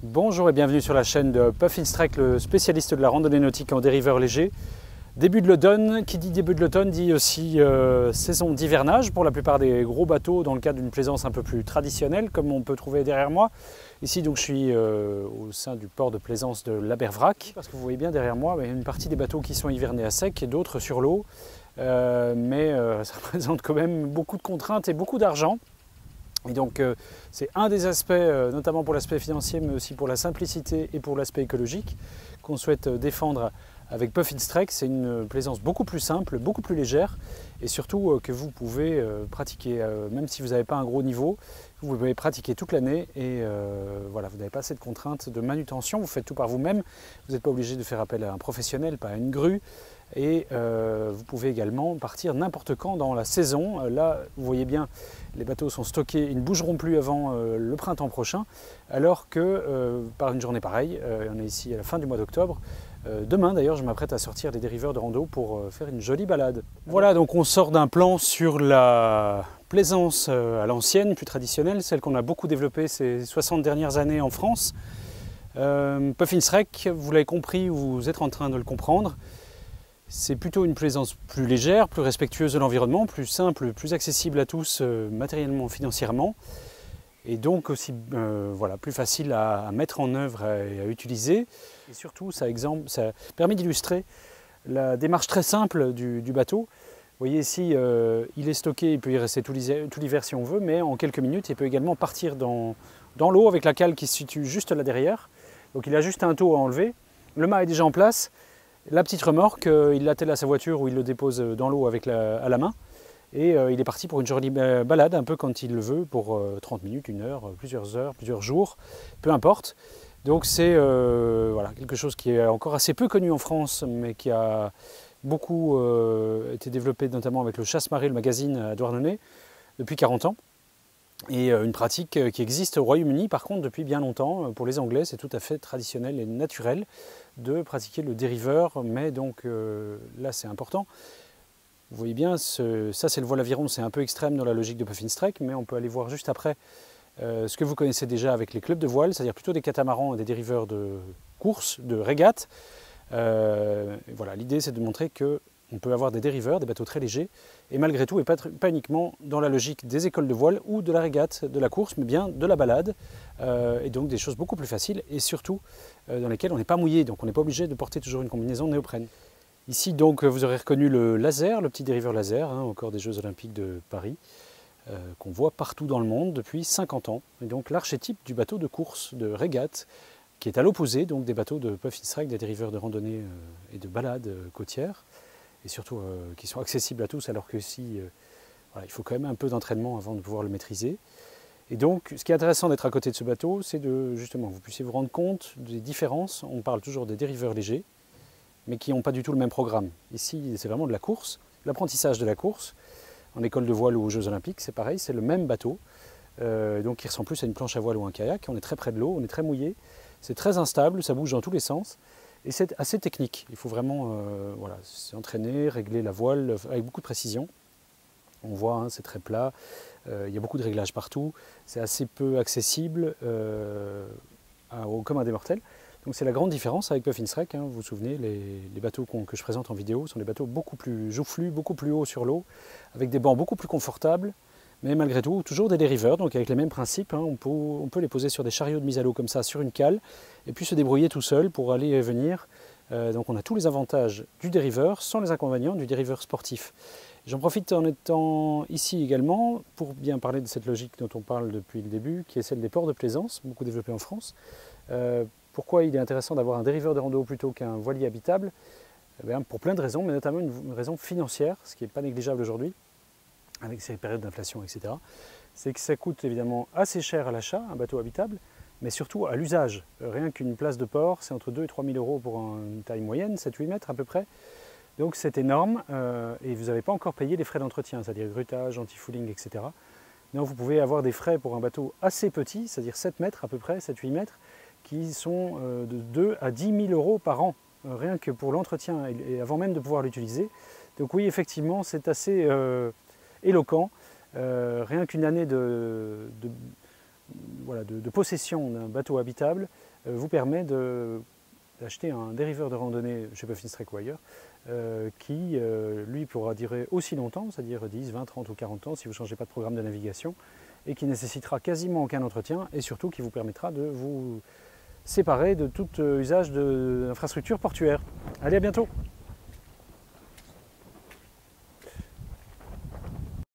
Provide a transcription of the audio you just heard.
Bonjour et bienvenue sur la chaîne de Puffinstrike, le spécialiste de la randonnée nautique en dériveur léger. Début de l'automne, qui dit début de l'automne dit aussi saison d'hivernage pour la plupart des gros bateaux dans le cadre d'une plaisance un peu plus traditionnelle comme on peut trouver derrière moi. Ici donc je suis au sein du port de plaisance de l'Abervrac. Parce que vous voyez bien derrière moi, il y a une partie des bateaux qui sont hivernés à sec et d'autres sur l'eau. Mais ça représente quand même beaucoup de contraintes et beaucoup d'argent. Et donc c'est un des aspects, notamment pour l'aspect financier, mais aussi pour la simplicité et pour l'aspect écologique, qu'on souhaite défendre avec Puffinstrike. C'est une plaisance beaucoup plus simple, beaucoup plus légère, et surtout que vous pouvez pratiquer, même si vous n'avez pas un gros niveau, vous pouvez pratiquer toute l'année, et voilà, vous n'avez pas cette contrainte de manutention, vous faites tout par vous-même, vous n'êtes pas obligé de faire appel à un professionnel, pas à une grue. Et vous pouvez également partir n'importe quand dans la saison. Là, vous voyez bien, les bateaux sont stockés, ils ne bougeront plus avant le printemps prochain, alors que par une journée pareille, on est ici à la fin du mois d'octobre. Demain d'ailleurs, je m'apprête à sortir des dériveurs de rando pour faire une jolie balade. Voilà, donc on sort d'un plan sur la plaisance à l'ancienne, plus traditionnelle, celle qu'on a beaucoup développée ces 60 dernières années en France. Puffinstrike, vous l'avez compris, vous êtes en train de le comprendre. C'est plutôt une plaisance plus légère, plus respectueuse de l'environnement, plus simple, plus accessible à tous matériellement, financièrement, et donc aussi voilà, plus facile à mettre en œuvre et à utiliser. Et surtout, ça permet d'illustrer la démarche très simple du bateau. Vous voyez ici, il est stocké, il peut y rester tout l'hiver si on veut, mais en quelques minutes, il peut également partir dans l'eau avec la cale qui se situe juste là derrière. Donc il a juste un taux à enlever, le mât est déjà en place. La petite remorque, il l'attelle à sa voiture ou il le dépose dans l'eau à la main. Et il est parti pour une jolie balade, un peu quand il le veut, pour 30 minutes, 1 heure, plusieurs jours, peu importe. Donc c'est voilà, quelque chose qui est encore assez peu connu en France, mais qui a beaucoup été développé notamment avec le Chasse-Marée, le magazine à Douarnenez, depuis 40 ans. Et une pratique qui existe au Royaume-Uni par contre depuis bien longtemps. Pour les Anglais, c'est tout à fait traditionnel et naturel de pratiquer le dériveur, mais donc là c'est important. Vous voyez bien, ça c'est le voile aviron, c'est un peu extrême dans la logique de Puffinstrike, mais on peut aller voir juste après ce que vous connaissez déjà avec les clubs de voile, c'est-à-dire plutôt des catamarans et des dériveurs de course, de régate. Voilà, l'idée c'est de montrer que on peut avoir des dériveurs, des bateaux très légers, et malgré tout, et pas uniquement dans la logique des écoles de voile ou de la régate, de la course, mais bien de la balade, et donc des choses beaucoup plus faciles, et surtout dans lesquelles on n'est pas mouillé, donc on n'est pas obligé de porter toujours une combinaison néoprène. Ici donc vous aurez reconnu le laser, le petit dériveur laser, encore des Jeux Olympiques de Paris, qu'on voit partout dans le monde depuis 50 ans, et donc l'archétype du bateau de course, de régate, qui est à l'opposé donc des bateaux de Puffinstrike, des dériveurs de randonnée et de balade côtière, et surtout qui sont accessibles à tous, alors que si, voilà, il faut quand même un peu d'entraînement avant de pouvoir le maîtriser. Et donc, ce qui est intéressant d'être à côté de ce bateau, c'est de, justement, vous puissiez vous rendre compte des différences. On parle toujours des dériveurs légers, mais qui n'ont pas du tout le même programme. Ici, c'est vraiment de la course, l'apprentissage de la course. En école de voile ou aux Jeux Olympiques, c'est pareil, c'est le même bateau, donc qui ressemble plus à une planche à voile ou un kayak. On est très près de l'eau, on est très mouillé, c'est très instable, ça bouge dans tous les sens. Et c'est assez technique, il faut vraiment voilà, s'entraîner, régler la voile avec beaucoup de précision. On voit, hein, c'est très plat, il y a beaucoup de réglages partout, c'est assez peu accessible au commun des mortels. Donc c'est la grande différence avec Puffinstrike, hein. Vous vous souvenez, les bateaux que je présente en vidéo sont des bateaux beaucoup plus joufflus, beaucoup plus hauts sur l'eau, avec des bancs beaucoup plus confortables, mais malgré tout, toujours des dériveurs, donc avec les mêmes principes, hein. On peut les poser sur des chariots de mise à l'eau comme ça, sur une cale, et puis se débrouiller tout seul pour aller et venir. Donc on a tous les avantages du dériveur, sans les inconvénients du dériveur sportif. J'en profite en étant ici également pour bien parler de cette logique dont on parle depuis le début, qui est celle des ports de plaisance, beaucoup développée en France. Pourquoi il est intéressant d'avoir un dériveur de rando plutôt qu'un voilier habitable? Pour plein de raisons, mais notamment une raison financière, ce qui n'est pas négligeable aujourd'hui, avec ces périodes d'inflation, etc. C'est que ça coûte évidemment assez cher à l'achat, un bateau habitable, mais surtout à l'usage. Rien qu'une place de port, c'est entre 2 et 3 000 euros pour une taille moyenne, 7-8 mètres à peu près. Donc c'est énorme, et vous n'avez pas encore payé les frais d'entretien, c'est-à-dire grutage, anti-fouling, etc. Donc vous pouvez avoir des frais pour un bateau assez petit, c'est-à-dire 7 mètres à peu près, 7-8 mètres, qui sont de 2 à 10 000 euros par an, rien que pour l'entretien et avant même de pouvoir l'utiliser. Donc oui, effectivement, c'est assez éloquent. Rien qu'une année de possession d'un bateau habitable vous permet d'acheter un dériveur de randonnée chez Puffinstrek ou ailleurs qui, lui, pourra durer aussi longtemps, c'est-à-dire 10, 20, 30 ou 40 ans si vous ne changez pas de programme de navigation, et qui nécessitera quasiment aucun entretien, et surtout qui vous permettra de vous séparer de tout usage d'infrastructures portuaires. Allez, à bientôt!